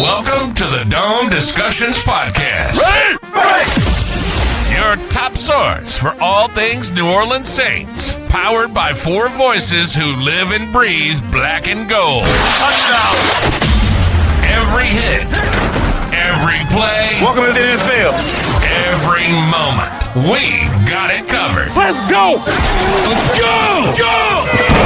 Welcome to the Dome Discussions Podcast. Your top source for all things New Orleans Saints. Powered by four voices who live and breathe black and gold. Touchdown! Every hit, every play. Welcome to the NFL. Every moment. We've got it covered. Let's go! Let's go! Go!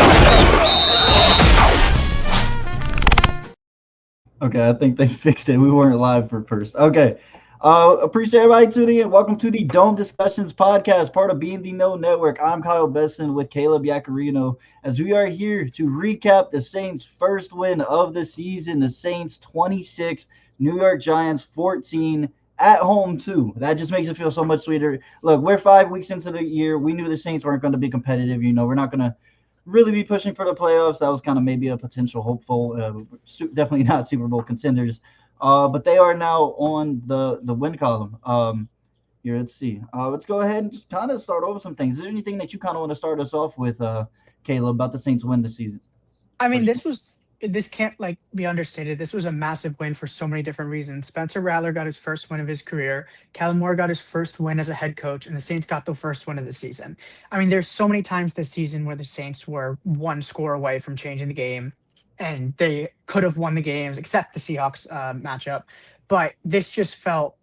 Okay, I think they fixed it. We weren't live for first. Okay. Appreciate everybody tuning in. Welcome to the Dome Discussions Podcast, part of Being the No Network. I'm Kyle Besson with Caleb Yacarino, as we are here to recap the Saints' first win of the season. The Saints 26, New York Giants 14, at home too. That just makes it feel so much sweeter. Look, we're 5 weeks into the year. We knew the Saints weren't going to be competitive. You know, we're not going to really be pushing for the playoffs. That was kind of maybe a potential hopeful, definitely not Super Bowl contenders. But they are now on the win column. Here, let's see. Let's go ahead and just kind of start over some things. Is there anything that you kind of want to start us off with, Caleb, about the Saints win this season? I mean, this can't be understated. This was a massive win for so many different reasons. Spencer Rattler got his first win of his career. Kellen Moore got his first win as a head coach, and the Saints got the first win of the season. I mean, there's so many times this season where the Saints were one score away from changing the game, and they could have won the games, except the Seahawks matchup. But this just felt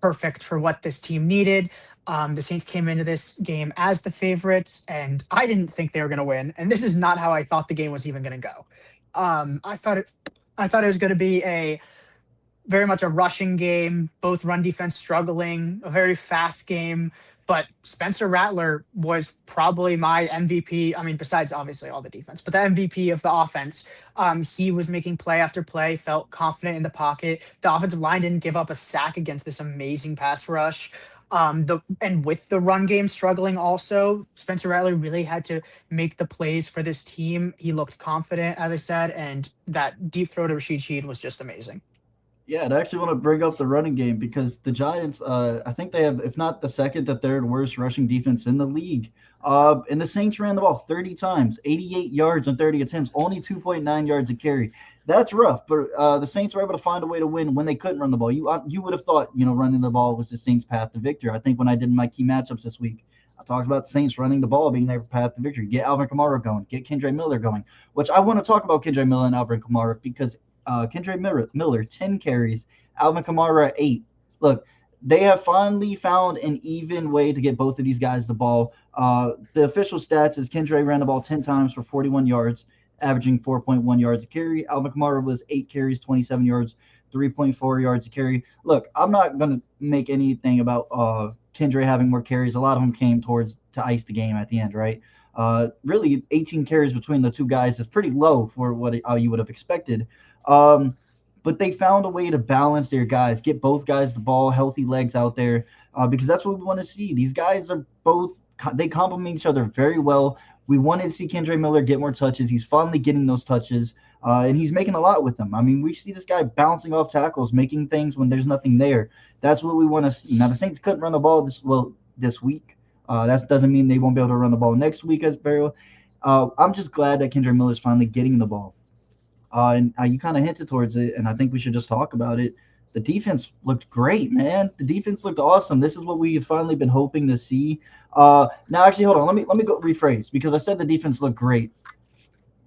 perfect for what this team needed. The Saints came into this game as the favorites, and I didn't think they were going to win. And this is not how I thought the game was even going to go. I thought it was going to be very much a rushing game, both run defense struggling, a very fast game. But Spencer Rattler was probably my MVP. I mean, besides obviously all the defense, but the MVP of the offense. He was making play after play, felt confident in the pocket. The offensive line didn't give up a sack against this amazing pass rush. And with the run game struggling also, Spencer Rattler really had to make the plays for this team. He looked confident, as I said, and that deep throw to Rashid Shaheed was just amazing. Yeah, I actually want to bring up the running game because the Giants, I think they have, if not the second, the third worst rushing defense in the league. And the Saints ran the ball 30 times, 88 yards on 30 attempts, only 2.9 yards a carry. That's rough, but the Saints were able to find a way to win when they couldn't run the ball. You would have thought, running the ball was the Saints' path to victory. I think when I did my key matchups this week, I talked about the Saints running the ball being their path to victory. Get Alvin Kamara going, get Kendre Miller going, which I want to talk about Kendre Miller and Alvin Kamara because Kendre Miller, 10 carries, Alvin Kamara, 8. Look, they have finally found an even way to get both of these guys the ball. The official stats is Kendre ran the ball 10 times for 41 yards, averaging 4.1 yards a carry. Alvin Kamara was 8 carries, 27 yards, 3.4 yards a carry. Look, I'm not going to make anything about Kendre having more carries. A lot of them came to ice the game at the end, right? Really, 18 carries between the two guys is pretty low for what you would have expected. But they found a way to balance their guys, get both guys the ball, healthy legs out there, because that's what we want to see. These guys are they complement each other very well. We wanted to see Kendre Miller get more touches. He's finally getting those touches, and he's making a lot with them. I mean, we see this guy bouncing off tackles, making things when there's nothing there. That's what we want to see. Now, the Saints couldn't run the ball this week. That doesn't mean they won't be able to run the ball next week as very well. I'm just glad that Kendre Miller is finally getting the ball. And you kind of hinted towards it, and I think we should just talk about it. The defense looked great, man. The defense looked awesome. This is what we've finally been hoping to see. Now, actually, hold on. Let me go rephrase because I said the defense looked great.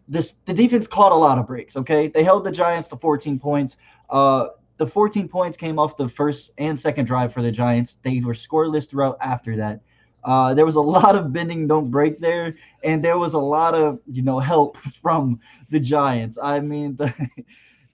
The defense caught a lot of breaks, okay? They held the Giants to 14 points. The 14 points came off the first and second drive for the Giants. They were scoreless throughout after that. There was a lot of bending, don't break there, and there was a lot of help from the Giants. I mean,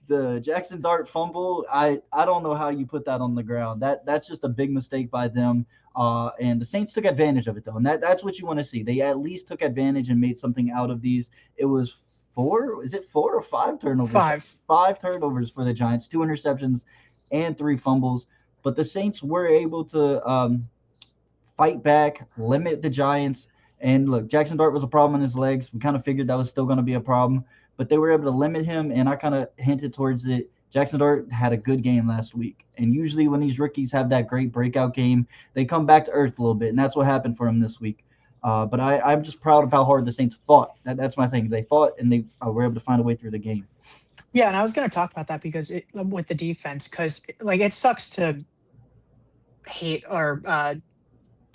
the Jackson Dart fumble, I don't know how you put that on the ground. That's just a big mistake by them. And the Saints took advantage of it though, and that's what you want to see. They at least took advantage and made something out of these. It was 4 or 5 turnovers? 5 turnovers for the Giants, 2 interceptions and 3 fumbles. But the Saints were able to fight back, limit the Giants. And look, Jackson Dart was a problem in his legs. We kind of figured that was still going to be a problem, but they were able to limit him, and I kind of hinted towards it. Jackson Dart had a good game last week, and usually when these rookies have that great breakout game, they come back to earth a little bit, and that's what happened for him this week. But I'm just proud of how hard the Saints fought. That's my thing. They fought and they were able to find a way through the game. Yeah, and I was going to talk about that because with the defense, because like it sucks to hate or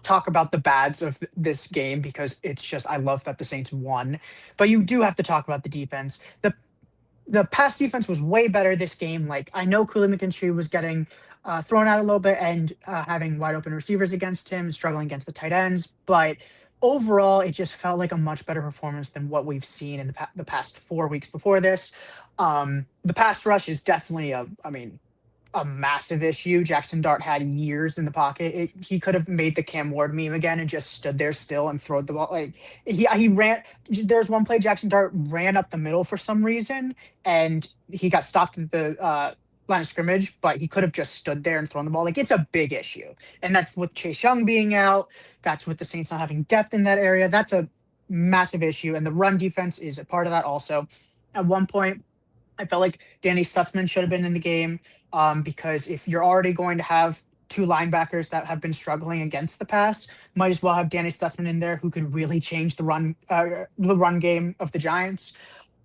talk about the bads of this game because it's just I love that the Saints won, but you do have to talk about the defense. The pass defense was way better this game. Like I know Cooley McKinstry was getting thrown out a little bit and having wide open receivers against him, struggling against the tight ends, but overall it just felt like a much better performance than what we've seen in the past 4 weeks before this. The pass rush is definitely a massive issue. Jackson Dart had years in the pocket. He could have made the Cam Ward meme again and just stood there still and throw the ball. Like he ran. There's one play Jackson Dart ran up the middle for some reason and he got stopped at the line of scrimmage, but he could have just stood there and thrown the ball. Like it's a big issue, and that's with Chase Young being out. That's with the Saints not having depth in that area. That's a massive issue, and the run defense is a part of that also. At one point, I felt like Danny Stutzman should have been in the game because if you're already going to have two linebackers that have been struggling against the pass, might as well have Danny Stutzman in there who could really change the run game of the Giants.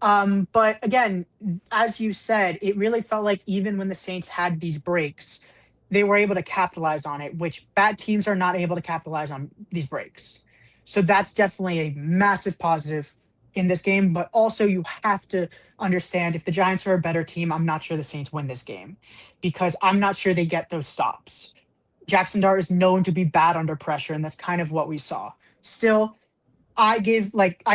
But again, as you said, it really felt like even when the Saints had these breaks, they were able to capitalize on it, which bad teams are not able to capitalize on these breaks. So that's definitely a massive positive in this game, but also you have to understand if the Giants are a better team, I'm not sure the Saints win this game because I'm not sure they get those stops. Jackson Dart is known to be bad under pressure, and that's kind of what we saw. Still, I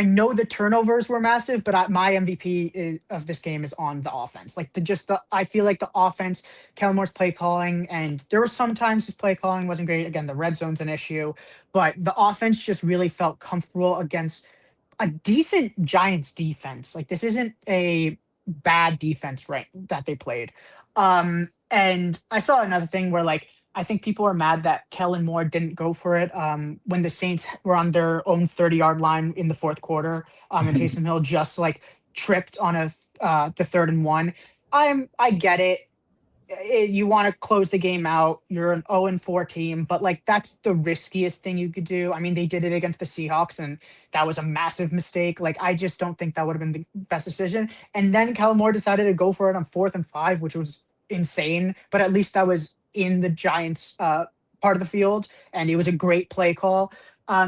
know the turnovers were massive, but my MVP of this game is on the offense. I feel like the offense, Kellen Moore's play calling, and there were sometimes his play calling wasn't great. Again, the red zone's an issue, but the offense just really felt comfortable against a decent Giants defense. Like this isn't a bad defense, right? That they played. And I saw another thing where I think people are mad that Kellen Moore didn't go for it when the Saints were on their own 30-yard line in the fourth quarter. And Taysom Hill just tripped on the 3rd and 1. I get it. You want to close the game out. You're an 0-4 team, but that's the riskiest thing you could do. I mean, they did it against the Seahawks, and that was a massive mistake. I just don't think that would have been the best decision. And then Kellen Moore decided to go for it on 4th and 5, which was insane. But at least that was in the Giants' part of the field, and it was a great play call.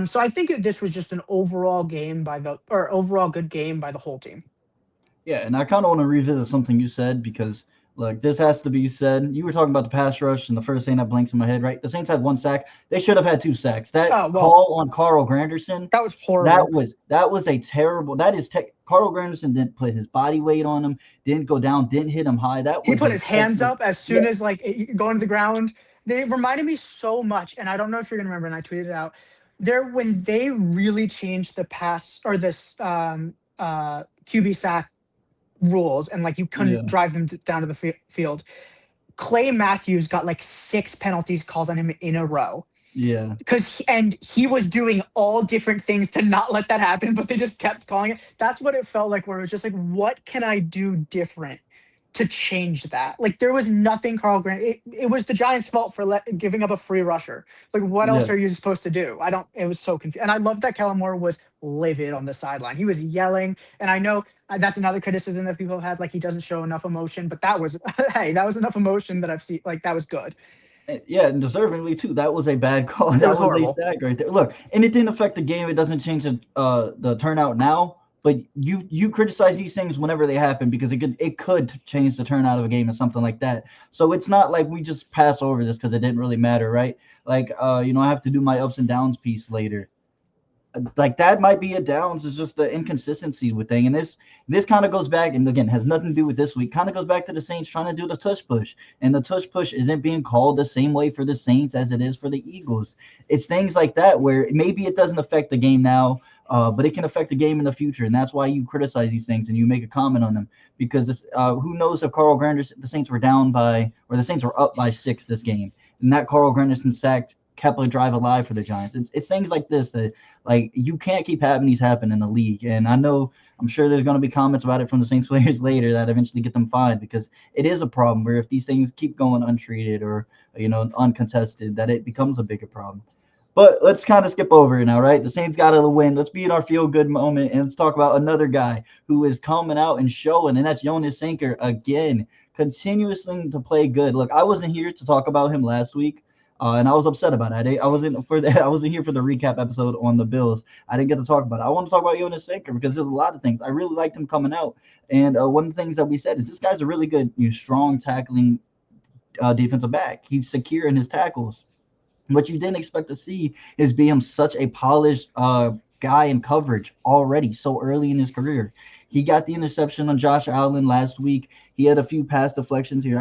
So I think this was just an overall good game by the whole team. Yeah, and I kind of want to revisit something you said because this has to be said. You were talking about the pass rush, and the first thing that blinks in my head, right? The Saints had 1 sack. They should have had 2 sacks. Call on Carl Granderson. That was horrible. That was a terrible. Carl Granderson didn't put his body weight on him. Didn't go down. Didn't hit him high. He put his hands up as soon as going to the ground. They reminded me so much, and I don't know if you're gonna remember. And I tweeted it out when they really changed the pass or this QB sack rules, and you couldn't drive them down to the field. Clay Matthews got 6 penalties called on him in a row. Yeah. Because he was doing all different things to not let that happen, but they just kept calling it. That's what it felt like, where it was just what can I do different to change that? There was nothing Carl Grant. It was the Giants' fault for giving up a free rusher. What else are you supposed to do? It was so confused. And I love that Kellen Moore was livid on the sideline. He was yelling. And I know that's another criticism that people have had, he doesn't show enough emotion. But that was, hey, that was enough emotion that I've seen. That was good. Yeah, and deservingly too. That was a bad call. That was a sack right there. Look, and it didn't affect the game. It doesn't change the turnout now. But you criticize these things whenever they happen because it could change the turnout of a game or something like that. So it's not like we just pass over this because it didn't really matter, right? I have to do my ups and downs piece later. That might be a downs. It's just the inconsistency with thing. And this kind of goes back, and again, has nothing to do with this week. Kind of goes back to the Saints trying to do the tush push. And the tush push isn't being called the same way for the Saints as it is for the Eagles. It's things like that where maybe it doesn't affect the game now, but it can affect the game in the future. And that's why you criticize these things and you make a comment on them. Because who knows if Carl Granderson, the Saints were the Saints were up by 6 this game. And that Carl Granderson sacked kept a drive alive for the Giants. It's things like this that you can't keep having these happen in the league. And I'm sure there's going to be comments about it from the Saints players later that eventually get them fined because it is a problem where if these things keep going untreated or uncontested, that it becomes a bigger problem. But let's kind of skip over it now, right? The Saints got a win. Let's be in our feel-good moment, and let's talk about another guy who is coming out and showing, and that's Jonas Sinker again, continuously to play good. Look, I wasn't here to talk about him last week, and I was upset about it. I wasn't for the, I wasn't here for the recap episode on the Bills. I didn't get to talk about it. I want to talk about Jonas Sinker because there's a lot of things. I really liked him coming out, and one of the things that we said is this guy's a really good, strong tackling defensive back. He's secure in his tackles. What you didn't expect to see is be him such a polished guy in coverage already so early in his career. He got the interception on Josh Allen last week. He had a few pass deflections here.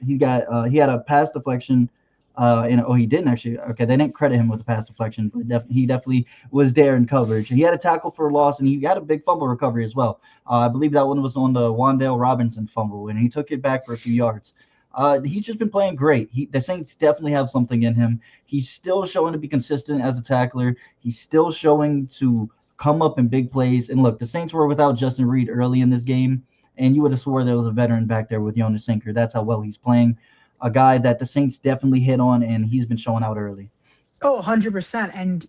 He had a pass deflection. He didn't actually. Okay, they didn't credit him with a pass deflection, but he definitely was there in coverage. He had a tackle for a loss, and he had a big fumble recovery as well. I believe that one was on the Wan'Dale Robinson fumble, and he took it back for a few yards. He's just been playing great. The Saints definitely have something in him. He's still showing to be consistent as a tackler. He's still showing to come up in big plays. And look, the Saints were without Justin Reed early in this game, and you would have swore there was a veteran back there with Jonas Sinker. That's how well he's playing. A guy that the Saints definitely hit on, and he's been showing out early. Oh, 100%. And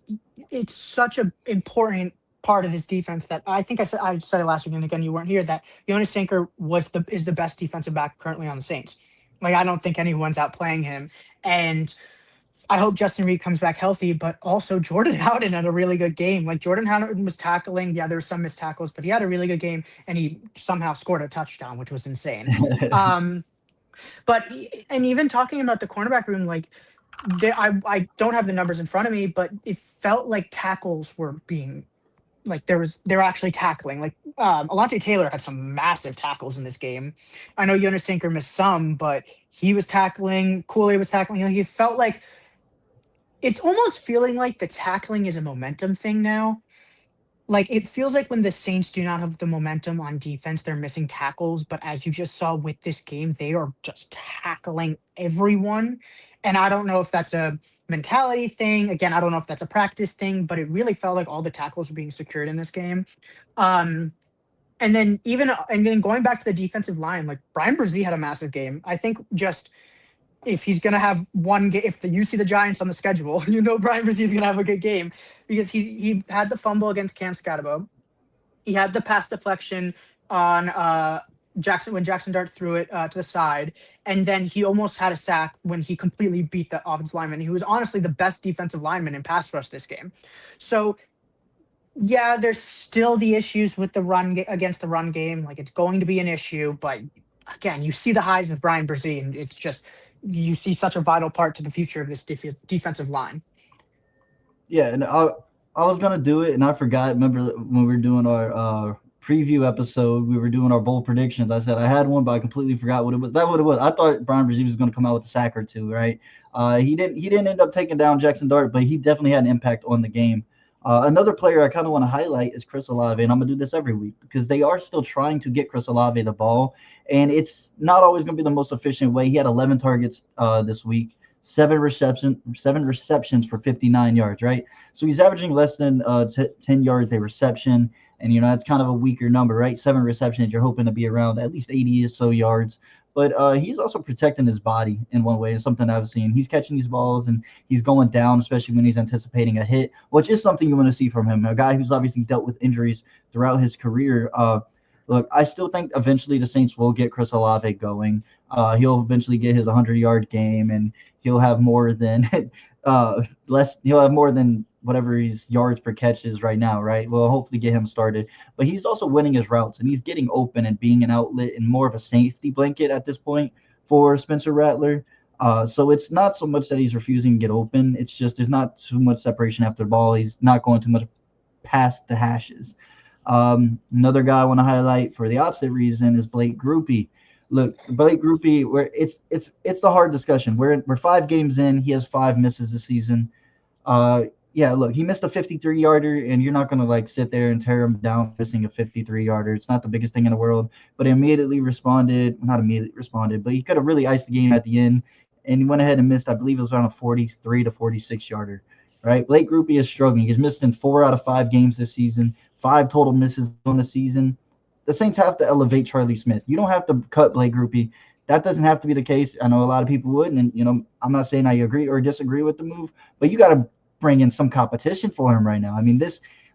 it's such an important part of his defense that I think I said it last week, and again, you weren't here, that Jonas Sinker is the best defensive back currently on the Saints. Like, I don't think anyone's outplaying him. And I hope Justin Reed comes back healthy, but also Jordan Howden had a really good game. Like, Jordan Howden was tackling. Yeah, there were some missed tackles, but he had a really good game, and he somehow scored a touchdown, which was insane. And even talking about the cornerback room, like, I don't have the numbers in front of me, but it felt like tackles were being like they were actually tackling. Like Alontae Taylor had some massive tackles in this game. I know Jonas Sinker missed some, but he was tackling. Kool-Aid was tackling. He felt like it's almost feeling like the tackling is a momentum thing now. Like, it feels like when the Saints do not have the momentum on defense, they're missing tackles. But as you just saw with this game, they are just tackling everyone. And I don't know if that's a mentality thing. Again, I don't know if that's a practice thing, but it really felt like all the tackles were being secured in this game. And then going back to the defensive line, like, Brian Brzee had a massive game. I think just if he's going to have one game, you see the Giants on the schedule, Brian Brzee is going to have a good game because he had the fumble against Cam Scatterbo. He had the pass deflection on Jackson when Jackson Dart threw it to the side. And then he almost had a sack when he completely beat the offensive lineman. He was honestly the best defensive lineman in pass rush this game. So, yeah, there's still the issues with the against the run game. Like, it's going to be an issue. But, again, you see the highs of Brian Brzee, and it's just you see such a vital part to the future of this defensive line. Yeah, and I was going to do it, and I forgot. Remember when we were doing our preview episode, we were doing our bold predictions. I said I had one, but I completely forgot what it was. That's what it was. I thought Brian Brzee was going to come out with a sack or two, right? He didn't end up taking down Jackson Dart, but he definitely had an impact on the game. Another player I kind of want to highlight is Chris Olave, and I'm going to do this every week because they are still trying to get Chris Olave the ball, and it's not always going to be the most efficient way. He had 11 targets this week, 7 receptions for 59 yards, right? So he's averaging less than 10 yards a reception, and, that's kind of a weaker number, right? 7 receptions, you're hoping to be around at least 80 or so yards. But he's also protecting his body in one way. It's something I've seen. He's catching these balls, and he's going down, especially when he's anticipating a hit, which is something you want to see from him. A guy who's obviously dealt with injuries throughout his career. Look, I still think eventually the Saints will get Chris Olave going. He'll eventually get his 100-yard game, and he'll have more than he'll have more than whatever his yards per catch is right now, right? We'll hopefully get him started. But he's also winning his routes, and he's getting open and being an outlet and more of a safety blanket at this point for Spencer Rattler. So it's not so much that he's refusing to get open. It's just there's not too much separation after the ball. He's not going too much past the hashes. Another guy I want to highlight for the opposite reason is Blake Grupe. Look, Blake Grupe, it's the hard discussion. We're 5 games in. He has 5 misses this season. Yeah, look, he missed a 53-yarder, and you're not going to, sit there and tear him down missing a 53-yarder. It's not the biggest thing in the world, but he immediately responded. Not immediately responded, but he could have really iced the game at the end, and he went ahead and missed, I believe it was around a 43 to 46-yarder, right? Blake Grupe is struggling. He's missed in 4 out of 5 games this season, 5 total misses on the season. The Saints have to elevate Charlie Smith. You don't have to cut Blake Grupe. That doesn't have to be the case. I know a lot of people would, and, I'm not saying I agree or disagree with the move, but you got to bring in some competition for him right now. I mean,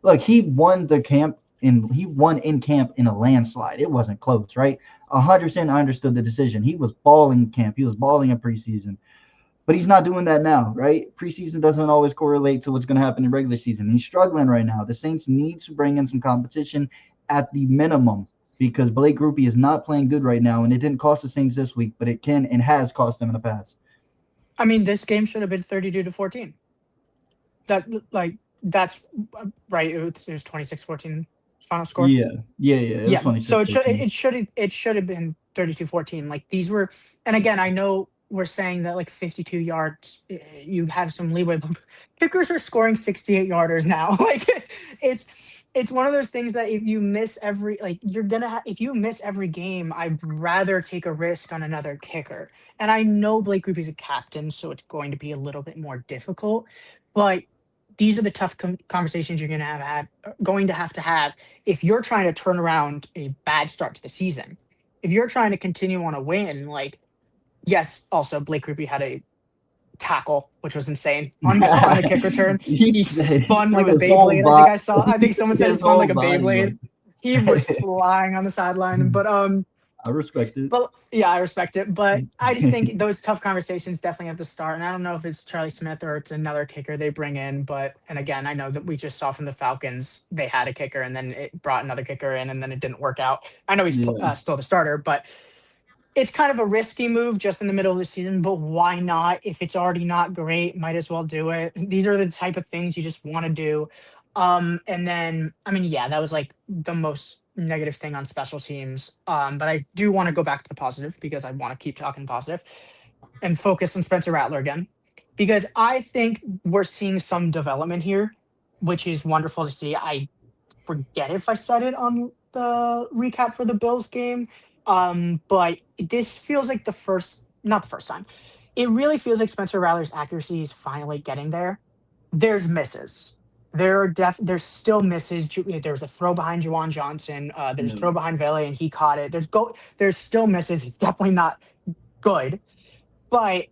look, he won in camp in a landslide. It wasn't close, right? 100% I understood the decision. He was balling in camp. He was balling in preseason. But he's not doing that now, right? Preseason doesn't always correlate to what's going to happen in regular season. He's struggling right now. The Saints need to bring in some competition at the minimum because Blake Grupe is not playing good right now, and it didn't cost the Saints this week, but it can and has cost them in the past. I mean, this game should have been 32-14. That's right. It was 26-14 final score. Yeah. It was 26, so it should have been 32-14. Like these were, and again, I know we're saying that like 52 yards, you have some leeway, but kickers are scoring 68 yarders now. Like it's one of those things that if you miss every, like if you miss every game, I'd rather take a risk on another kicker. And I know Blake Grupe is a captain, so it's going to be a little bit more difficult, but these are the tough conversations you're going to have if you're trying to turn around a bad start to the season. If you're trying to continue on a win, like, yes, also Blake Grupe had a tackle, which was insane on the kick return. He spun like a Beyblade. I think someone said he spun like a Beyblade. He was flying on the sideline, but I respect it. But yeah, I respect it. But I just think those tough conversations definitely have to start. And I don't know if it's Charlie Smith or it's another kicker they bring in. And again, I know that we just saw from the Falcons, they had a kicker and then it brought another kicker in and then it didn't work out. I know he's still the starter, but it's kind of a risky move just in the middle of the season. But why not? If it's already not great, might as well do it. These are the type of things you just want to do. And then, I mean, yeah, that was like the most negative thing on special teams. But I do want to go back to the positive because I want to keep talking positive and focus on Spencer Rattler again, because I think we're seeing some development here, which is wonderful to see. I forget if I said it on the recap for the Bills game. But this feels like not the first time. It really feels like Spencer Rattler's accuracy is finally getting there. There's misses. There's still misses. There's a throw behind Juwan Johnson. There's a throw behind Vele and he caught it. There's still misses. He's definitely not good. But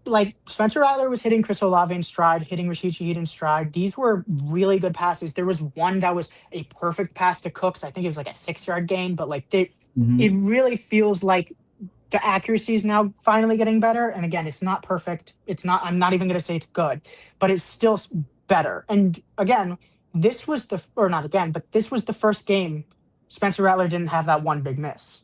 like Spencer Rattler was hitting Chris Olave in stride, hitting Rashid Shaheed in stride. These were really good passes. There was one that was a perfect pass to Cooks. I think it was like a 6-yard gain, but like it really feels like the accuracy is now finally getting better. And again, it's not perfect. I'm not even going to say it's good, but it's still better. And again, this was the first game Spencer Rattler didn't have that one big miss.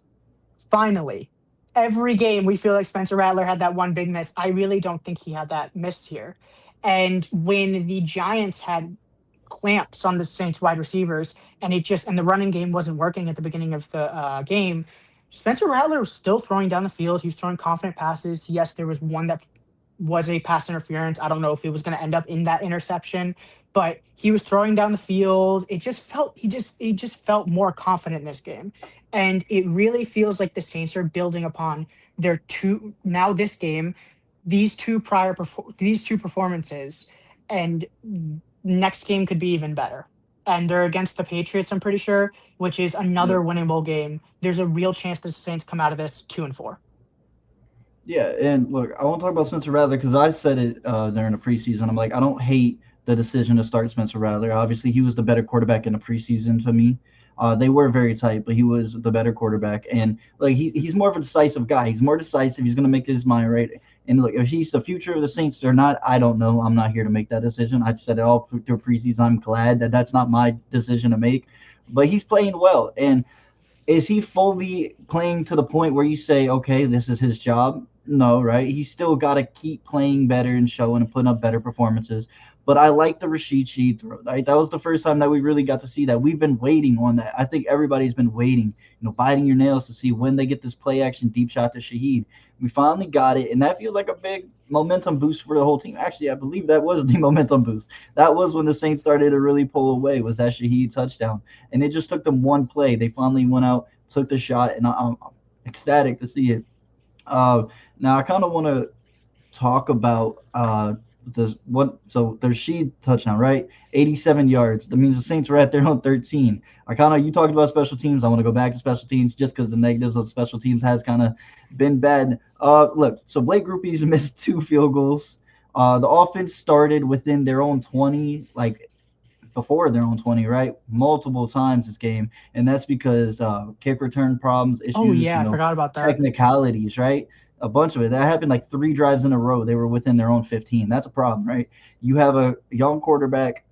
Finally, every game we feel like Spencer Rattler had that one big miss. I really don't think he had that miss here. And when the Giants had clamps on the Saints wide receivers and the running game wasn't working at the beginning of the game, Spencer Rattler was still throwing down the field. He was throwing confident passes. Yes, there was one that was a pass interference. I don't know if it was going to end up in that interception, but he was throwing down the field. He just felt more confident in this game. And it really feels like the Saints are building upon these two performances, and next game could be even better. And they're against the Patriots, I'm pretty sure, which is another winnable game. There's a real chance the Saints come out of this 2-4. Yeah, and look, I want to talk about Spencer Rattler because I said it during the preseason. I'm like, I don't hate the decision to start Spencer Rattler. Obviously, he was the better quarterback in the preseason to me. They were very tight, but he was the better quarterback. And like he's more of a decisive guy. He's more decisive. He's going to make his mind right. And look, if he's the future of the Saints or not, I don't know. I'm not here to make that decision. I've said it all through preseason. I'm glad that that's not my decision to make. But he's playing well. And is he fully playing to the point where you say, okay, this is his job? No, right? He's still got to keep playing better and showing and putting up better performances. But I like the Rashid Shaheed throw. Right? That was the first time that we really got to see that. We've been waiting on that. I think everybody's been waiting, biting your nails to see when they get this play action deep shot to Shaheed. We finally got it, and that feels like a big momentum boost for the whole team. Actually, I believe that was the momentum boost. That was when the Saints started to really pull away, was that Shaheed touchdown. And it just took them one play. They finally went out, took the shot, and I'm ecstatic to see it. Now, I kind of want to talk about this one. So there's Sheed touchdown, right? 87 yards. That means the Saints were at their own 13. You talked about special teams. I want to go back to special teams just because the negatives of special teams has kind of been bad. Look, so Blake Grupe's missed 2 field goals. The offense started within their own 20, like before their own 20, right? Multiple times this game. And that's because kick return problems, Oh issues, yeah, I forgot about that. technicalities, right? A bunch of it. That happened like 3 drives in a row. They were within their own 15. That's a problem, right? You have a young quarterback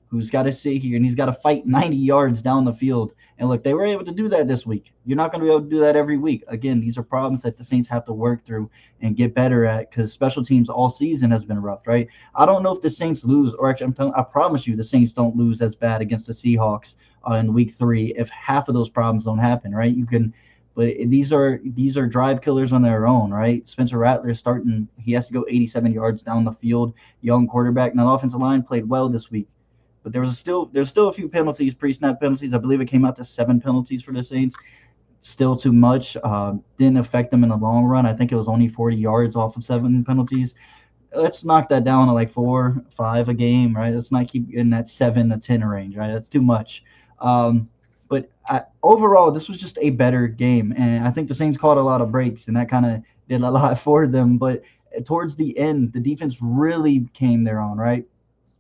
who's got to sit here and he's got to fight 90 yards down the field. And look, they were able to do that this week. You're not going to be able to do that every week. Again, these are problems that the Saints have to work through and get better at because special teams all season has been rough, right? I don't know if the Saints lose, or actually, I promise you, the Saints don't lose as bad against the Seahawks in Week 3 if half of those problems don't happen, right? You can, but these are drive killers on their own, right? Spencer Rattler starting, he has to go 87 yards down the field. Young quarterback. Now the offensive line played well this week, but there's still a few penalties, pre-snap penalties. I believe it came out to 7 penalties for the Saints. Still too much. Didn't affect them in the long run. I think it was only 40 yards off of 7 penalties. Let's knock that down to like 4, 5 a game, right? Let's not keep in that 7 to 10 range, right? That's too much. Overall, this was just a better game, and I think the Saints caught a lot of breaks, and that kind of did a lot for them. But towards the end, the defense really came their own, right?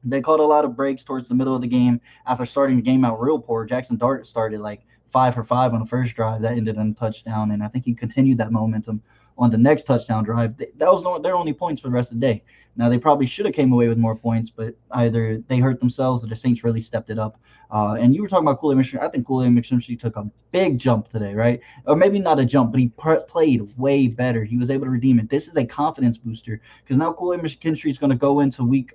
They caught a lot of breaks towards the middle of the game after starting the game out real poor. Jackson Dart started like 5 for 5 on the first drive that ended in a touchdown, and I think he continued that momentum on the next touchdown drive. That was their only points for the rest of the day. Now they probably should have came away with more points, but either they hurt themselves or the Saints really stepped it up. And you were talking about Kool-Aid McSherry. I think Kool-Aid McSherry took a big jump today, right? Or maybe not a jump, but he played way better. He was able to redeem it. This is a confidence booster because now Kool-Aid McSherry is going to go into week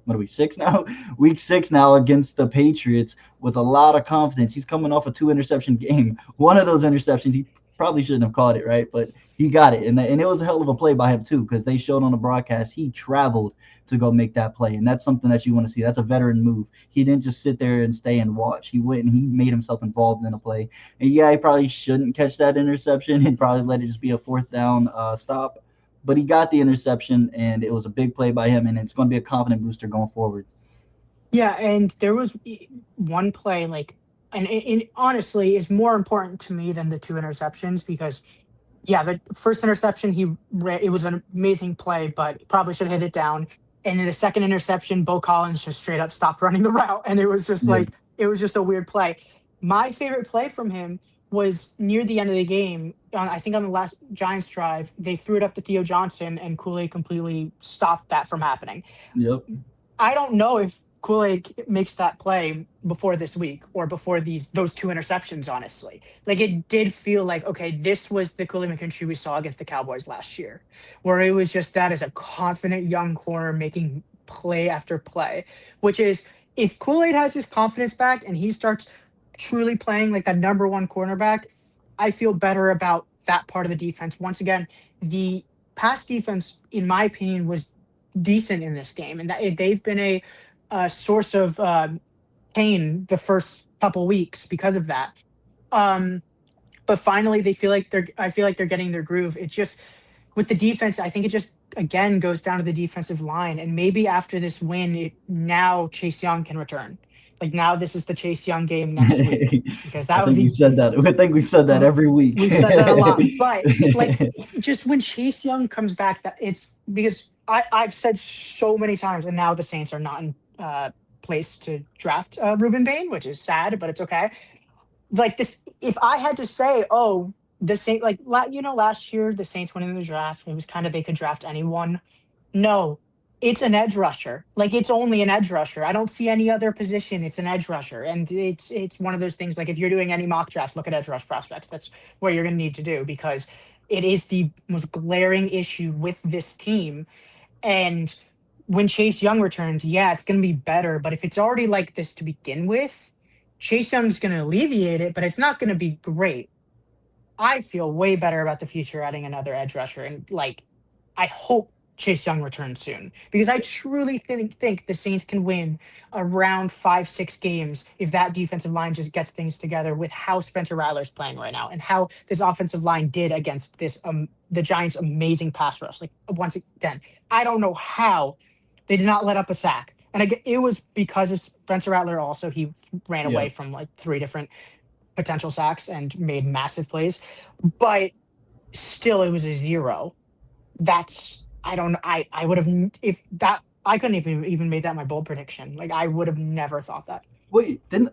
what are we, 6 now? Week 6 now against the Patriots with a lot of confidence. He's coming off a 2 interception game. One of those interceptions, he probably shouldn't have caught it, right? But he got it. And it was a hell of a play by him, too, because they showed on the broadcast he traveled to go make that play. And that's something that you want to see. That's a veteran move. He didn't just sit there and stay and watch. He went and he made himself involved in a play. And yeah, he probably shouldn't catch that interception. He'd probably let it just be a 4th down stop, but he got the interception, and it was a big play by him, and it's going to be a confident booster going forward. Yeah, and there was one play like, and it honestly is more important to me than the 2 interceptions because, yeah, the first interception it was an amazing play, but probably should have hit it down. And then the second interception, Bo Collins just straight up stopped running the route, and it was just Yeah. like it was just a weird play. My favorite play from him was near the end of the game. I think on the last Giants drive, they threw it up to Theo Johnson, and Kool-Aid completely stopped that from happening. Yep. I don't know if Kool-Aid makes that play before this week or before those 2 interceptions, honestly. Like, it did feel like, okay, this was the Kool-Aid McKinstry we saw against the Cowboys last year, where it was just that as a confident young corner making play after play, which is if Kool-Aid has his confidence back and he starts truly playing like that number one cornerback, I feel better about that part of the defense. Once again, the pass defense, in my opinion, was decent in this game, and they've been a source of pain the first couple weeks because of that. Um, but finally, I feel like they're getting their groove. It just with the defense, I think it just again goes down to the defensive line, and maybe after this win, now Chase Young can return. Like now, this is the Chase Young game next week because I that would think we be said that. I think we've said that every week. we said that a lot, but like just when Chase Young comes back, that it's because I've said so many times, and now the Saints are not in place to draft Ruben Bain, which is sad, but it's okay. Like this, if I had to say, oh, the Saint like last year the Saints went in the draft, it was kind of they could draft anyone. No, it's an edge rusher. Like it's only an edge rusher. I don't see any other position. It's an edge rusher, and it's one of those things. Like if you're doing any mock draft, look at edge rush prospects. That's what you're going to need to do because it is the most glaring issue with this team. And when Chase Young returns, yeah, it's going to be better. But if it's already like this to begin with, Chase Young's going to alleviate it, but it's not going to be great. I feel way better about the future adding another edge rusher. And like, I hope Chase Young returns soon because I truly think the Saints can win around 5, 6 games if that defensive line just gets things together with how Spencer Rattler's playing right now and how this offensive line did against the Giants' amazing pass rush. Like once again, I don't know how they did not let up a sack. And again, it was because of Spencer Rattler also. He ran away from like 3 different potential sacks and made massive plays. But still, it was a 0. That's I don't. I would have if that. I couldn't even made that my bold prediction. Like I would have never thought that. Wait, didn't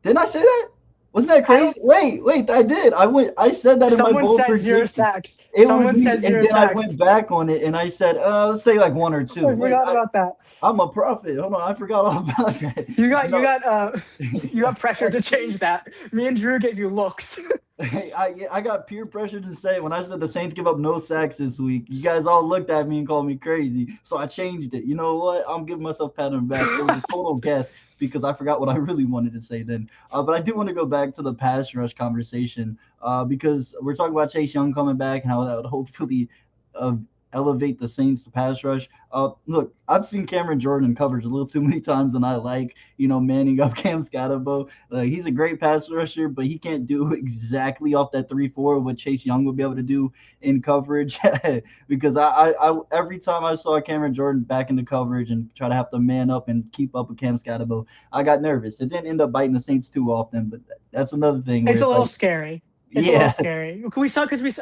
I say that? Wasn't that I don't. crazy? Wait, I did. I said that in my Someone bold said zero prediction. sacks. It was Someone me, said and zero then I sacks. went back on it and I said, let's say like one or two. I forgot about that. I'm a prophet. Hold on, I forgot all about that. You got pressure to change that. Me and Drew gave you looks. I got peer pressure to say when I said the Saints give up no sacks this week, you guys all looked at me and called me crazy. So I changed it. You know what? I'm giving myself a pat on the back. It was a total guess because I forgot what I really wanted to say then. But I do want to go back to the pass rush conversation because we're talking about Chase Young coming back and how that would hopefully uh, elevate the Saints to pass rush. Look, I've seen Cameron Jordan in coverage a little too many times than I like, manning up Cam Scatterbo. He's a great pass rusher, but he can't do exactly off that 3-4 what Chase Young would be able to do in coverage. Because I every time I saw Cameron Jordan back in the coverage and try to have to man up and keep up with Cam Scatterbo, I got nervous. It didn't end up biting the Saints too often, but that's another thing. It's a little scary. It's a little Yeah, scary.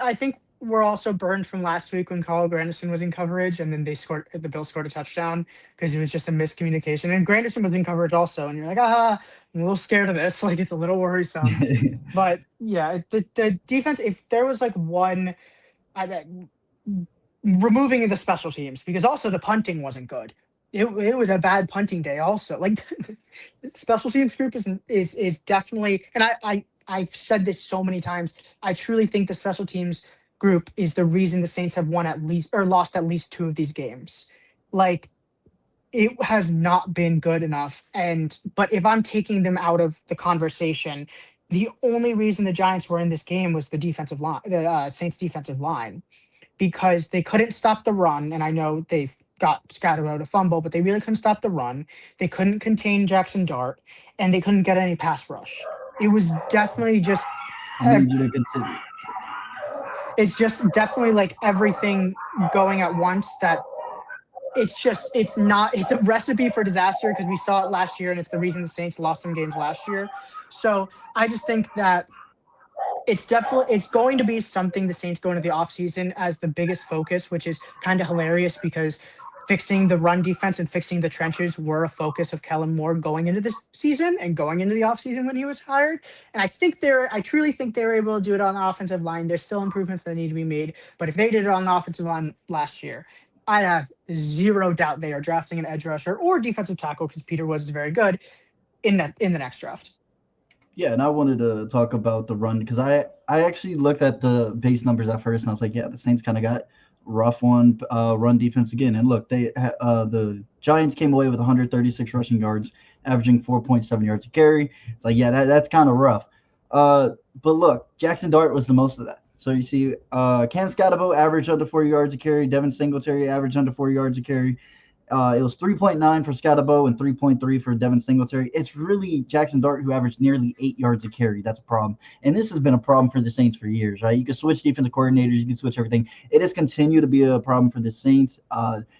I think we're also burned from last week when Kyle Granderson was in coverage and then the Bills scored a touchdown because it was just a miscommunication. And Granderson was in coverage also. And you're like, I'm a little scared of this. Like, it's a little worrisome. But yeah, the defense, if there was like one, removing the special teams, because also the punting wasn't good. It was a bad punting day also. Like, special teams group is definitely, and I've said this so many times. I truly think the special teams group is the reason the Saints have won at least or lost at least 2 of these games. Like, it has not been good enough. But if I'm taking them out of the conversation, the only reason the Giants were in this game was the defensive line, the Saints defensive line, because they couldn't stop the run. And I know they've got scattered out a fumble, but they really couldn't stop the run. They couldn't contain Jackson Dart, and they couldn't get any pass rush. It was definitely just. I need you to consider. It's just definitely like everything going at once that it's a recipe for disaster because we saw it last year and it's the reason the Saints lost some games last year. So I just think that it's going to be something the Saints go into the offseason as the biggest focus, which is kind of hilarious because fixing the run defense and fixing the trenches were a focus of Kellen Moore going into this season and going into the offseason when he was hired. And I truly think they were able to do it on the offensive line. There's still improvements that need to be made, but if they did it on the offensive line last year, I have zero doubt they are drafting an edge rusher or defensive tackle because Peter was very good in the next draft. Yeah, and I wanted to talk about the run because I actually looked at the base numbers at first and I was like, yeah, the Saints kind of got rough on run defense again. And look, the Giants came away with 136 rushing yards, averaging 4.7 yards a carry. It's like, yeah, that's kind of rough. But look, Jackson Dart was the most of that. So you see, Cam Scatterbo averaged under 4 yards a carry. Devin Singletary averaged under 4 yards a carry. It was 3.9 for Scatterbo and 3.3 for Devin Singletary. It's really Jackson Dart who averaged nearly 8 yards a carry. That's a problem. And this has been a problem for the Saints for years, right? You can switch defensive coordinators. You can switch everything. It has continued to be a problem for the Saints.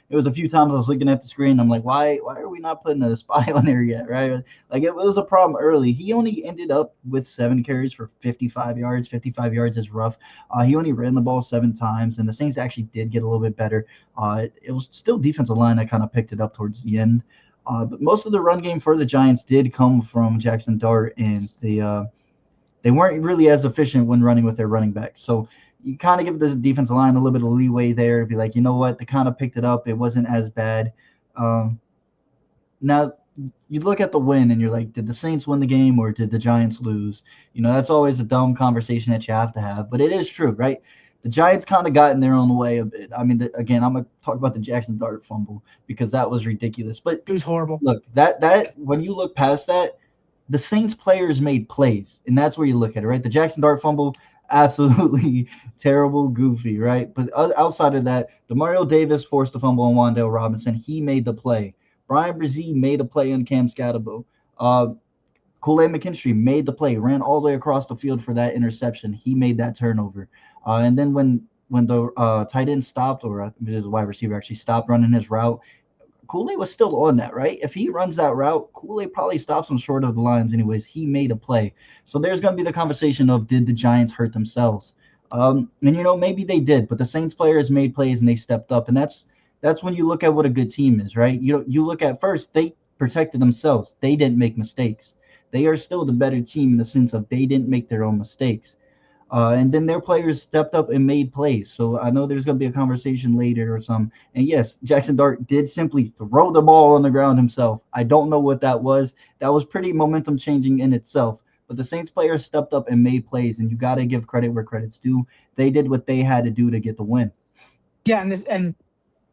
It was a few times I was looking at the screen. I'm like, why are we not putting a spy on there yet, right? Like, it was a problem early. He only ended up with 7 carries for 55 yards. 55 yards is rough. He only ran the ball 7 times, and the Saints actually did get a little bit better. It was still defensive line that kind of picked it up towards the end. But most of the run game for the Giants did come from Jackson Dart, and they weren't really as efficient when running with their running backs. So you kind of give the defensive line a little bit of leeway there. Be like, you know what? They kind of picked it up. It wasn't as bad. Now, you look at the win and you're like, did the Saints win the game or did the Giants lose? That's always a dumb conversation that you have to have. But it is true, right? The Giants kind of got in their own way a bit. I mean, again, I'm going to talk about the Jackson Dart fumble because that was ridiculous. But it was horrible. Look, that when you look past that, the Saints players made plays, and that's where you look at it, right? The Jackson Dart fumble, absolutely terrible, goofy, right? But outside of that, Demario Davis forced the fumble on Wan'Dale Robinson. He made the play. Brian Brzee made a play on Cam Scatterbo. Kool-Aid McKinstry made the play, ran all the way across the field for that interception. He made that turnover. And then when the tight end stopped, or his wide receiver actually stopped running his route, Kool-Aid was still on that, right? If he runs that route, Kool-Aid probably stops him short of the lines anyways. He made a play. So there's going to be the conversation of, did the Giants hurt themselves? And maybe they did, but the Saints players made plays and they stepped up, and that's when you look at what a good team is, right? You look at first they protected themselves. They didn't make mistakes. They are still the better team in the sense of they didn't make their own mistakes. And then their players stepped up and made plays. So I know there's going to be a conversation later or some. And yes, Jackson Dart did simply throw the ball on the ground himself. I don't know what that was. That was pretty momentum changing in itself. But the Saints players stepped up and made plays, and you got to give credit where credit's due. They did what they had to do to get the win. Yeah, and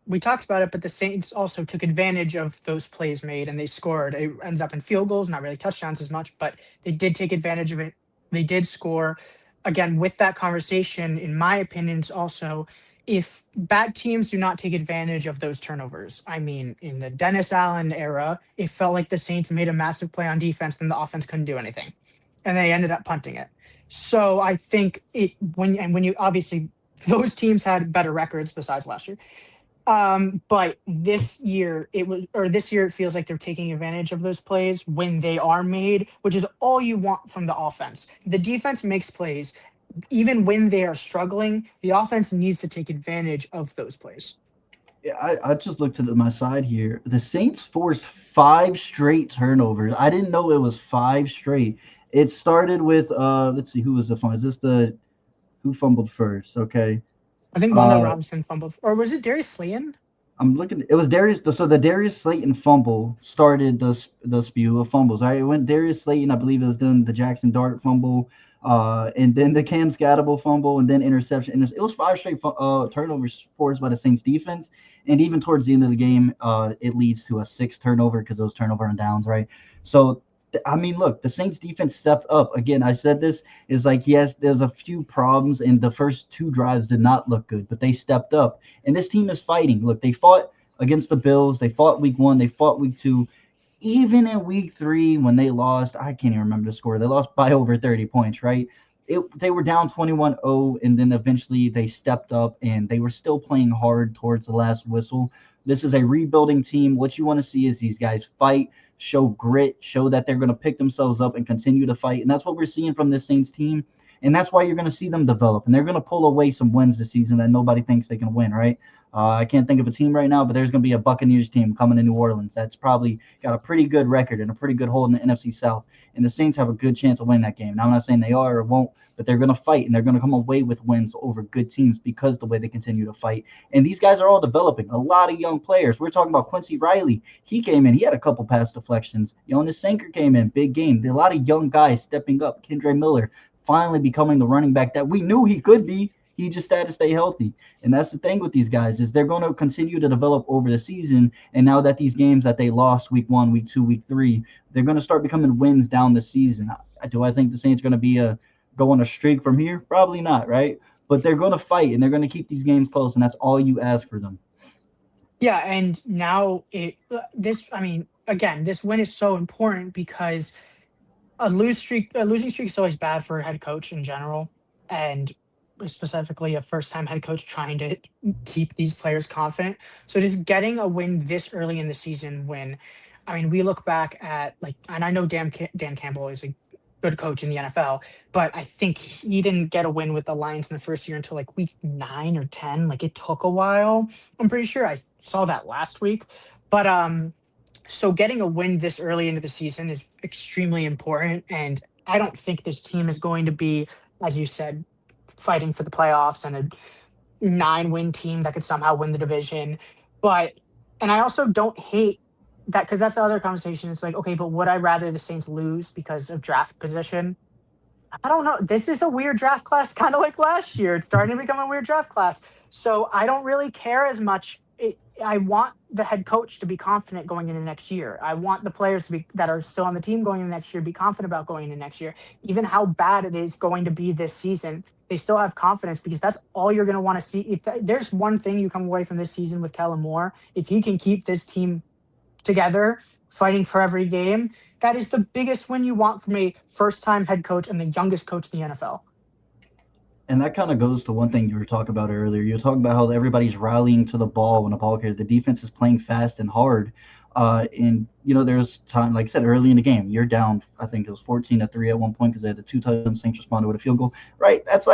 we talked about it, but the Saints also took advantage of those plays made and they scored. It ended up in field goals, not really touchdowns as much, but they did take advantage of it. They did score. Again, with that conversation, in my opinion, it's also if bad teams do not take advantage of those turnovers. I mean, in the Dennis Allen era, it felt like the Saints made a massive play on defense, then the offense couldn't do anything. And they ended up punting it. So I think when you obviously those teams had better records besides last year. But this year it feels like they're taking advantage of those plays when they are made, which is all you want from the offense. The defense makes plays. Even when they are struggling, the offense needs to take advantage of those plays. Yeah, I just looked at my side here. The Saints forced 5 straight turnovers. I didn't know it was 5 straight. It started with let's see, who was the fumble? Is this the who fumbled first? Okay. I think Wanda Uh, Robinson fumbled, or was it Darius Slayton? I'm looking. It was Darius. So the Darius Slayton fumble started the spew of fumbles. Right, it went Darius Slayton. I believe it was then the Jackson Dart fumble, and then the Cam Scatable fumble, and then interception. And it was 5 straight turnovers forced by the Saints defense. And even towards the end of the game, it leads to a 6th turnover because those turnover and downs. Right. So I mean, look, the Saints defense stepped up. Again, I said this is like, yes, there's a few problems, and the first 2 drives did not look good, but they stepped up. And this team is fighting. Look, they fought against the Bills. They fought week 1. They fought week 2. Even in week 3, when they lost, I can't even remember the score. They lost by over 30 points, right? They were down 21-0, and then eventually they stepped up, and they were still playing hard towards the last whistle. This is a rebuilding team. What you want to see is these guys fight, show grit, show that they're going to pick themselves up and continue to fight. And that's what we're seeing from this Saints team. And that's why you're going to see them develop. And they're going to pull away some wins this season that nobody thinks they can win, right? I can't think of a team right now, but there's going to be a Buccaneers team coming to New Orleans that's probably got a pretty good record and a pretty good hold in the NFC South. And the Saints have a good chance of winning that game. Now, I'm not saying they are or won't, but they're going to fight, and they're going to come away with wins over good teams because the way they continue to fight. And these guys are all developing. A lot of young players. We're talking about Quincy Riley. He came in. He had a couple pass deflections. Jonas Sanker came in. Big game. A lot of young guys stepping up. Kendre Miller finally becoming the running back that we knew he could be. He just had to stay healthy. And that's the thing with these guys is they're going to continue to develop over the season. And now that these games that they lost week 1, week 2, week 3, they're going to start becoming wins down the season. Do I think the Saints are going to go on a streak from here? Probably not, right? But they're going to fight, and they're going to keep these games close, and that's all you ask for them. Yeah, and now again, this win is so important because a losing streak is always bad for a head coach in general, and specifically a first-time head coach trying to keep these players confident. So just getting a win this early in the season, we look back at and I know Dan Campbell is a good coach in the NFL, but I think he didn't get a win with the Lions in the first year until week 9 or 10. It took a while. I'm pretty sure I saw that last week, but so getting a win this early into the season is extremely important. And I don't think this team is going to be, as you said, fighting for the playoffs and a 9-win team that could somehow win the division. And I also don't hate that because that's the other conversation. It's okay, but would I rather the Saints lose because of draft position? I don't know. This is a weird draft class, kind of like last year. It's starting to become a weird draft class. So I don't really care as much. I want the head coach to be confident going into next year. I want the players that are still on the team going into next year be confident about going into next year. Even how bad it is going to be this season, they still have confidence because that's all you're going to want to see. If there's one thing you come away from this season with Kellen Moore, if he can keep this team together, fighting for every game, that is the biggest win you want from a first-time head coach and the youngest coach in the NFL. And that kind of goes to one thing you were talking about earlier. You were talking about how everybody's rallying to the ball when a ball carrier. The defense is playing fast and hard. And there's time, like I said, early in the game, you're down. I think it was 14-3 at one point because they had the two touchdowns. Saints responded with a field goal. Right? That's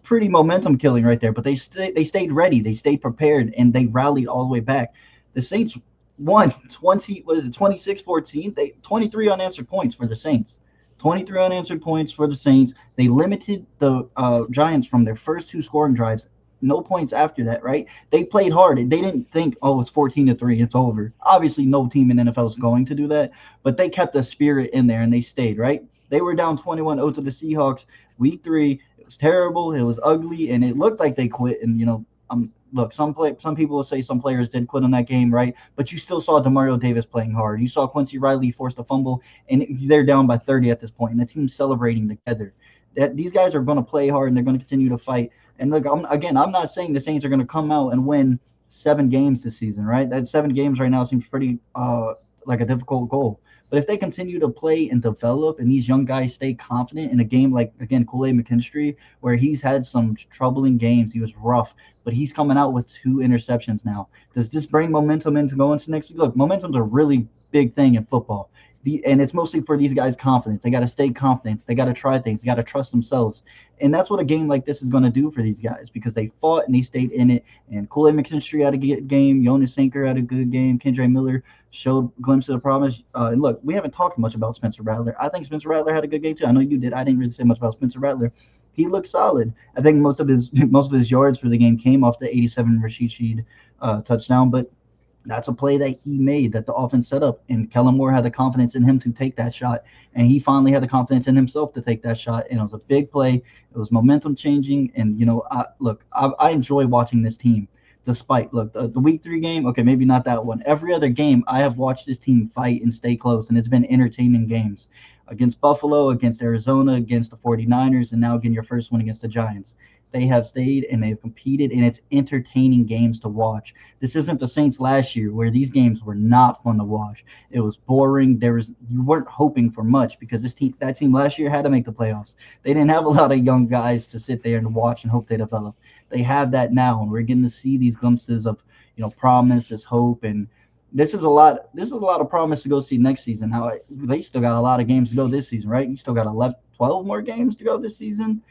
pretty momentum killing right there. But they stayed ready. They stayed prepared, and they rallied all the way back. The Saints won 26-14. 23 unanswered points for the Saints. 23 unanswered points for the Saints. They limited the Giants from their first two scoring drives. No points after that, right? They played hard. They didn't think, oh, it's 14-3, it's over. Obviously, no team in NFL is going to do that, but they kept the spirit in there and they stayed, right? They were down 21-0 to the Seahawks week 3. It was terrible. It was ugly, and it looked like they quit. And, look, some people will say some players did quit on that game, right? But you still saw Demario Davis playing hard. You saw Quincy Riley forced a fumble, and they're down by 30 at this point, and the team's celebrating together. That these guys are going to play hard, and they're going to continue to fight. And look, I'm not saying the Saints are going to come out and win 7 games this season, right? That 7 games right now seems pretty like a difficult goal. But if they continue to play and develop, and these young guys stay confident in a game like, again, Kool-Aid McKinstry, where he's had some troubling games, he was rough, but he's coming out with 2 interceptions now. Does this bring momentum into going to next week? Look, momentum's a really big thing in football. And it's mostly for these guys' confidence. They got to stay confident. They got to try things. They got to trust themselves. And that's what a game like this is going to do for these guys, because they fought and they stayed in it. And Kool-Aid McKinstry had a good game. Jonas Sinker had a good game. Kendre Miller showed glimpses of promise. And look, we haven't talked much about Spencer Rattler. I think Spencer Rattler had a good game too. I know you did. I didn't really say much about Spencer Rattler. He looked solid. I think most of his yards for the game came off the 87 Rashid Shaheed touchdown, but that's a play that he made, that the offense set up, and Kellen Moore had the confidence in him to take that shot, and he finally had the confidence in himself to take that shot, and it was a big play. It was momentum changing, and I enjoy watching this team. Despite the week 3 game, okay, maybe not that one. Every other game, I have watched this team fight and stay close, and it's been entertaining games against Buffalo, against Arizona, against the 49ers, and now again your first one against the Giants. They have stayed and they've competed, and it's entertaining games to watch. This isn't the Saints last year where these games were not fun to watch. It was boring. You weren't hoping for much because that team last year had to make the playoffs. They didn't have a lot of young guys to sit there and watch and hope they develop. They have that now, and we're getting to see these glimpses of promise, this hope, and this is a lot of promise to go see next season. How they still got a lot of games to go this season, right? You still got 12 more games to go this season.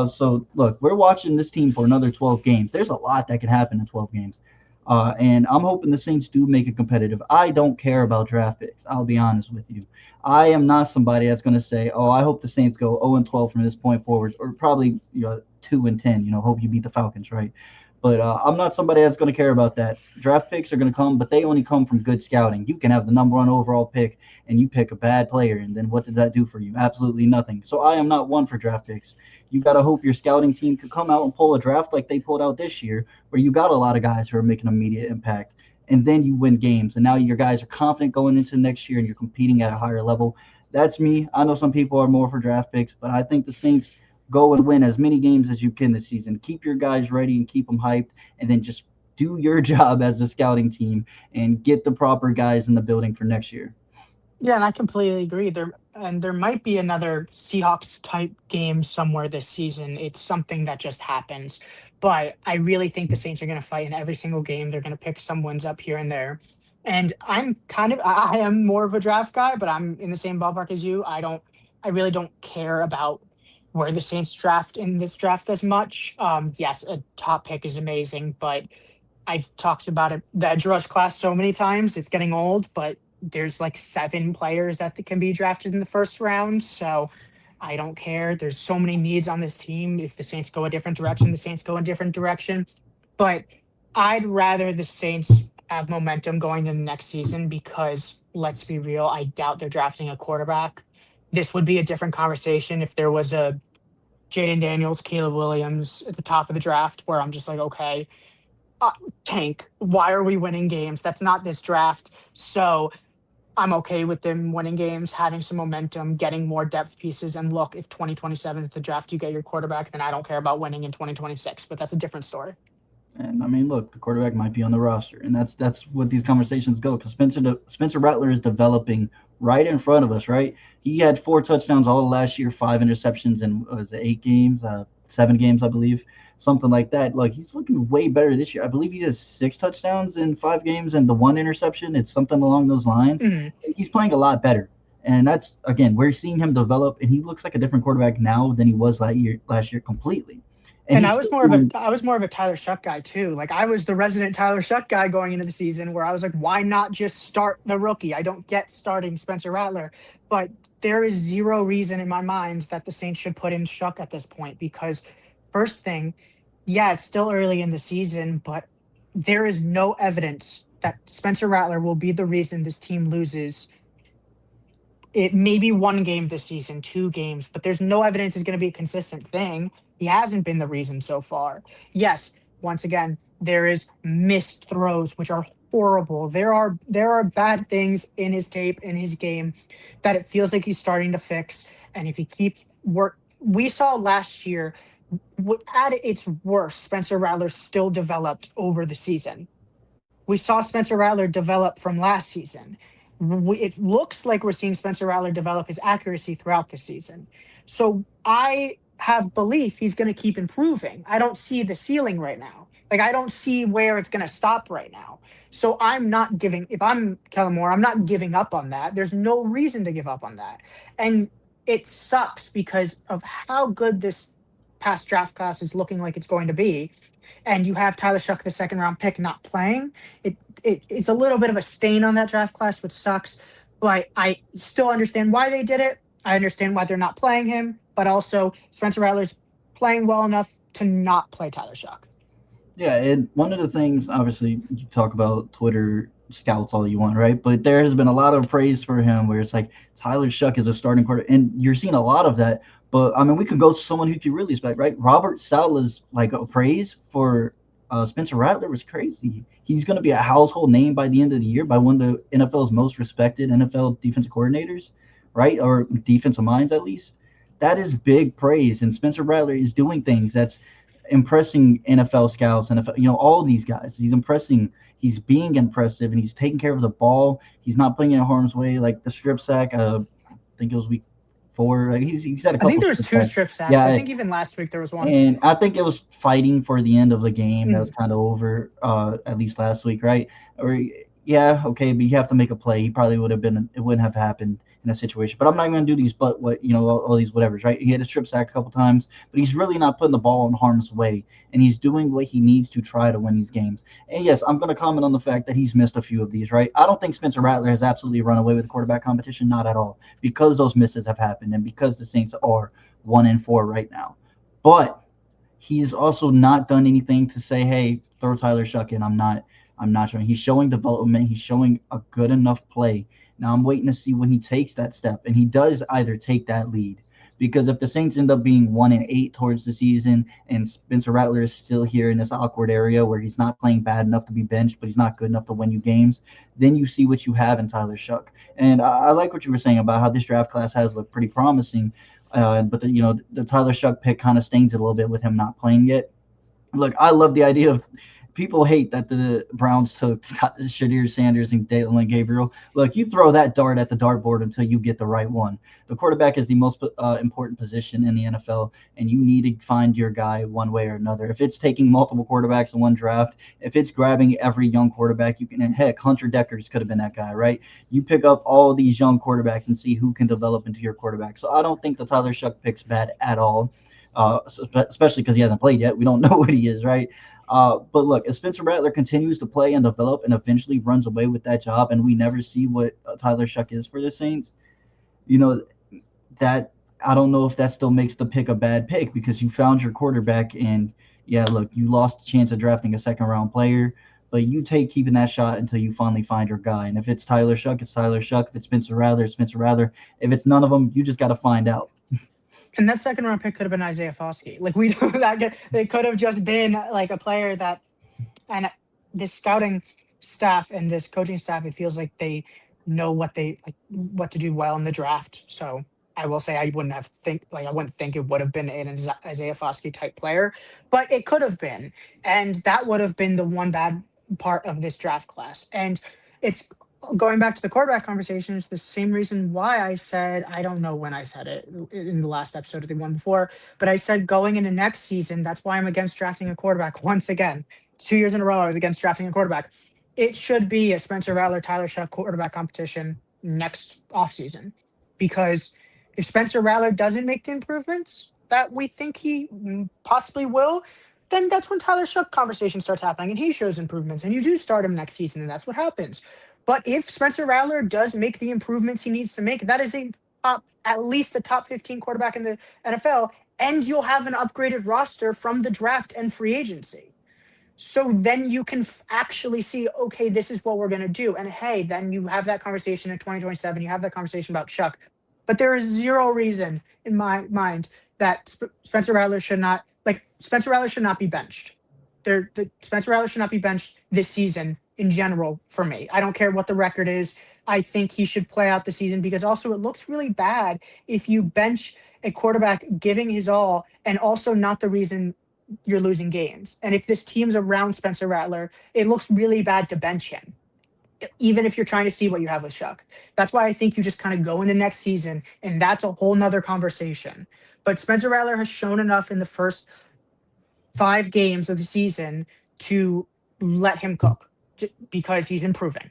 So, look, we're watching this team for another 12 games. There's a lot that can happen in 12 games. And I'm hoping the Saints do make it competitive. I don't care about draft picks. I'll be honest with you. I am not somebody that's going to say, oh, I hope the Saints go 0-12 from this point forward, or probably 2-10. Hope you beat the Falcons, right? But I'm not somebody that's going to care about that. Draft picks are going to come, but they only come from good scouting. You can have the number 1 overall pick, and you pick a bad player, and then what did that do for you? Absolutely nothing. So I am not one for draft picks. You got to hope your scouting team could come out and pull a draft like they pulled out this year, where you got a lot of guys who are making immediate impact, and then you win games. And now your guys are confident going into next year, and you're competing at a higher level. That's me. I know some people are more for draft picks, but I think the Saints – go and win as many games as you can this season. Keep your guys ready and keep them hyped, and then just do your job as a scouting team and get the proper guys in the building for next year. Yeah, and I completely agree. There might be another Seahawks type game somewhere this season. It's something that just happens. But I really think the Saints are going to fight in every single game. They're going to pick some wins up here and there. And I am more of a draft guy, but I'm in the same ballpark as you. I really don't care about where the Saints draft in this draft as much. Yes, a top pick is amazing, but I've talked about it, the edge rush class so many times. It's getting old, but there's like 7 players that can be drafted in the first round. So I don't care. There's so many needs on this team. If the Saints go a different direction, the Saints go a different direction. But I'd rather the Saints have momentum going into next season, because let's be real, I doubt they're drafting a quarterback. This would be a different conversation if there was a Jaden Daniels, Caleb Williams at the top of the draft, where I'm just like, okay, tank, why are we winning games? That's not this draft. So I'm okay with them winning games, having some momentum, getting more depth pieces. And look, if 2027 is the draft, you get your quarterback, then I don't care about winning in 2026, but that's a different story. And I mean, look, the quarterback might be on the roster, and that's what these conversations go. Because Spencer Rattler is developing right in front of us, right? He had 4 touchdowns all last year, 5 interceptions in 8 games. 7 games, I believe, something like that. Like he's looking way better this year. I believe he has 6 touchdowns in 5 games and the 1 interception. It's something along those lines. Mhm. And he's playing a lot better. And that's again, we're seeing him develop, and he looks like a different quarterback now than he was last year. Last year, completely. And And he's still doing. I was more of a Tyler Shuck guy too. Like I was the resident Tyler Shuck guy going into the season where I was like, why not just start the rookie? I don't get starting Spencer Rattler, but there is zero reason in my mind that the Saints should put in Shuck at this point because first thing, yeah, it's still early in the season, but there is no evidence that Spencer Rattler will be the reason this team loses it maybe 1 game this season, 2 games, but there's no evidence it's going to be a consistent thing. He hasn't been the reason so far. Yes, once again, there is missed throws which are horrible. There are bad things in his tape in his game that it feels like he's starting to fix. And if he keeps work, we saw last year at its worst, Spencer Rattler still developed over the season. We saw Spencer Rattler develop from last season. It looks like we're seeing Spencer Rattler develop his accuracy throughout the season. So I have belief he's going to keep improving. I don't see the ceiling right now. Like I don't see where it's going to stop right now. So I'm not giving. If I'm Kellen Moore, I'm not giving up on that. There's no reason to give up on that. And it sucks because of how good this past draft class is looking like it's going to be and you have Tyler Shuck, the second round pick, not playing, it's a little bit of a stain on that draft class, which sucks. But I still understand why they did it. I understand why they're not playing him, but also Spencer Rattler's playing well enough to not play Tyler Shuck. Yeah, and one of the things, obviously, you talk about Twitter scouts all you want, right? But there has been a lot of praise for him where it's like Tyler Shuck is a starting quarter, and you're seeing a lot of that. But I mean, we could go to someone who you really respect, right? Robert Sala's like a praise for Spencer Rattler was crazy. He's going to be a household name by the end of the year by one of the NFL's most respected NFL defensive coordinators, right? Or defensive minds, at least. That is big praise, and Spencer Rattler is doing things that's impressing NFL scouts and all these guys. He's impressing. He's being impressive, and he's taking care of the ball. He's not putting it in harm's way, like the strip sack. I think it was week 4. Like he's had a couple. I think there was 2 sacks. strip sacks. Yeah, I think even last week there was one. and I think it was fighting for the end of the game. That was kind of over, at least last week, right? Or yeah, okay, but you have to make a play. He probably would have been. It wouldn't have happened in a situation. But I'm not going to do these. But what all these whatevers, right? He had a strip sack a couple times, but he's really not putting the ball in harm's way, and he's doing what he needs to try to win these games. And yes, I'm going to comment on the fact that he's missed a few of these, right? I don't think Spencer Rattler has absolutely run away with the quarterback competition, not at all, because those misses have happened, and because the Saints are 1-4 right now. But he's also not done anything to say, hey, throw Tyler Shuck in. I'm not showing. He's showing development. He's showing a good enough play. Now I'm waiting to see when he takes that step, and he does either take that lead. Because if the Saints end up being 1-8 towards the season, and Spencer Rattler is still here in this awkward area where he's not playing bad enough to be benched, but he's not good enough to win you games, then you see what you have in Tyler Shuck. And I like what you were saying about how this draft class has looked pretty promising. But the Tyler Shuck pick kind of stains it a little bit with him not playing yet. Look, I love the idea of people hate that the Browns took Shadir Sanders and Dalen Gabriel. Look, you throw that dart at the dartboard until you get the right one. The quarterback is the most important position in the NFL, and you need to find your guy one way or another. If it's taking multiple quarterbacks in one draft, if it's grabbing every young quarterback you can, and heck, Hunter Deckers could have been that guy, right? You pick up all of these young quarterbacks and see who can develop into your quarterback. So I don't think the Tyler Shuck pick's bad at all, especially because he hasn't played yet. We don't know what he is, right? But look, if Spencer Rattler continues to play and develop and eventually runs away with that job, and we never see what Tyler Shuck is for the Saints, that I don't know if that still makes the pick a bad pick, because you found your quarterback, and yeah, look, you lost the chance of drafting a second-round player, but you take keeping that shot until you finally find your guy. And if it's Tyler Shuck, it's Tyler Shuck. If it's Spencer Rattler, it's Spencer Rattler. If it's none of them, you just got to find out. And that second round pick could have been Isaiah Foskey. Like we know that they could have just been like a player that, and this scouting staff and this coaching staff, it feels like they know what to do well in the draft. So I will say I wouldn't think it would have been an Isaiah Foskey type player, but it could have been, and that would have been the one bad part of this draft class. And it's going back to the quarterback conversation, it's the same reason why I said, I don't know when I said it in the last episode or the one before, but I said going into next season, that's why I'm against drafting a quarterback once again. 2 years in a row, I was against drafting a quarterback. It should be a Spencer Rattler, Tyler Shuck quarterback competition next offseason. Because if Spencer Rattler doesn't make the improvements that we think he possibly will, then that's when Tyler Shuck conversation starts happening and he shows improvements and you do start him next season and that's what happens. But if Spencer Rattler does make the improvements he needs to make, that is a at least a top 15 quarterback in the NFL, and you'll have an upgraded roster from the draft and free agency. So then you can actually see, okay, this is what we're going to do. And hey, then you have that conversation in 2027. You have that conversation about Chuck. But there is zero reason in my mind that Spencer Rattler should not be benched. Spencer Rattler should not be benched this season in general for me. I don't care what the record is. I think he should play out the season because also it looks really bad if you bench a quarterback giving his all and also not the reason you're losing games. And if this team's around Spencer Rattler, it looks really bad to bench him, even if you're trying to see what you have with Shuck. That's why I think you just kind of go into next season, and that's a whole nother conversation. But Spencer Rattler has shown enough in the first 5 games of the season to let him cook because he's improving.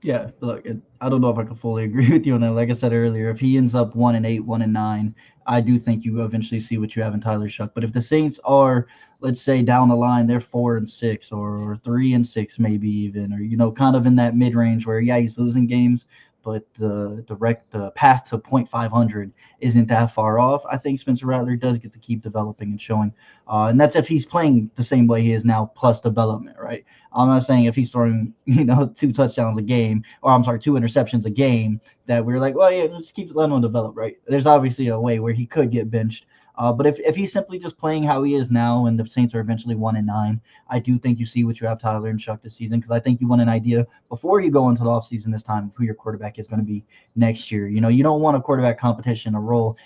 Yeah, look, I don't know if I can fully agree with you on that. Like I said earlier, if he ends up 1-8, 1-9, I do think you eventually see what you have in Tyler Shuck. But if the Saints are, let's say, down the line, they're 4-6 or 3-6 maybe even, or kind of in that mid range where he's losing games, but the path to .500 isn't that far off. I think Spencer Rattler does get to keep developing and showing, and that's if he's playing the same way he is now plus development, right? I'm not saying if he's throwing 2 touchdowns a game, or I'm sorry, 2 interceptions a game, that we're like, well, yeah, let's keep letting him develop, right? There's obviously a way where he could get benched. But if he's simply just playing how he is now and the Saints are eventually 1-9, I do think you see what you have Tyler and Shuck this season, because I think you want an idea before you go into the offseason this time of who your quarterback is going to be next year. You don't want a quarterback competition to roll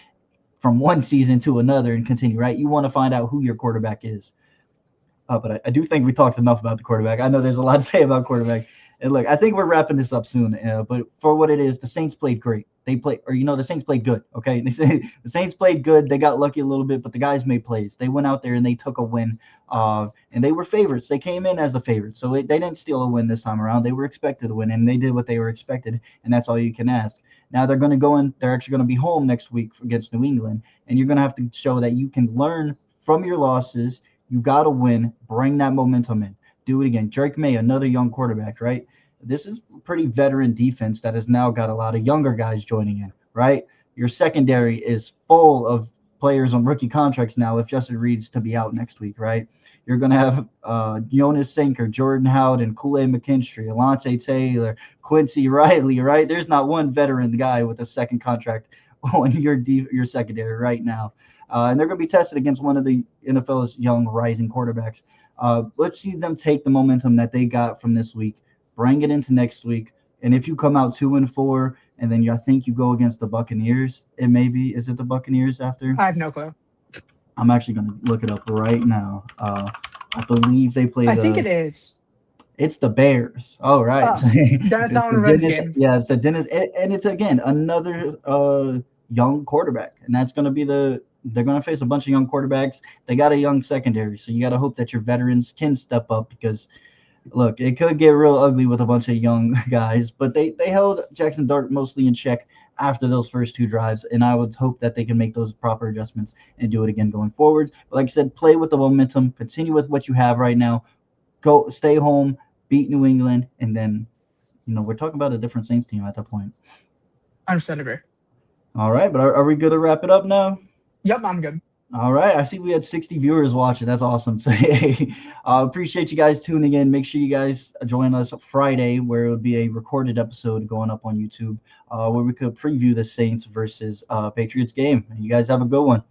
from one season to another and continue, right? You want to find out who your quarterback is. But I do think we talked enough about the quarterback. I know there's a lot to say about quarterback. And look, I think we're wrapping this up soon. But for what it is, the Saints played great. The Saints played good. Okay, they say the Saints played good. They got lucky a little bit, but the guys made plays. They went out there and they took a win. And they were favorites. They came in as a favorite, so they didn't steal a win this time around. They were expected to win, and they did what they were expected, and that's all you can ask. Now they're going to go in. They're actually going to be home next week against New England, and you're going to have to show that you can learn from your losses. You got to win. Bring that momentum in. Do it again. Drake May, another young quarterback, right? This is pretty veteran defense that has now got a lot of younger guys joining in, right? Your secondary is full of players on rookie contracts now if Justin Reed's to be out next week, right? You're going to have Jonas Sinker, Jordan Howden, Kool-Aid McKinstry, Alontae Taylor, Quincy Riley, right? There's not one veteran guy with a second contract on your secondary right now. And they're going to be tested against one of the NFL's young rising quarterbacks. Let's see them take the momentum that they got from this week, bring it into next week. And if you come out 2-4, and then I think you go against the Buccaneers, is it the Buccaneers after? I have no clue. I'm actually going to look it up right now. I believe they play. I think it is. It's the Bears. Oh, right. Dennis Allen revenge game. Yeah, it's the Dennis, and it's again another young quarterback, and that's going to be they're going to face a bunch of young quarterbacks. They got a young secondary, so you got to hope that your veterans can step up because, look, it could get real ugly with a bunch of young guys, but they held Jackson Dart mostly in check after those first 2 drives, and I would hope that they can make those proper adjustments and do it again going forward. But like I said, play with the momentum, continue with what you have right now, go stay home, beat New England, and then, we're talking about a different Saints team at that point. 100% agree. All right, but are we good to wrap it up now? Yep, I'm good. All right. I see we had 60 viewers watching. That's awesome. So, hey, appreciate you guys tuning in. Make sure you guys join us Friday, where it would be a recorded episode going up on YouTube, where we could preview the Saints versus Patriots game. And you guys have a good one.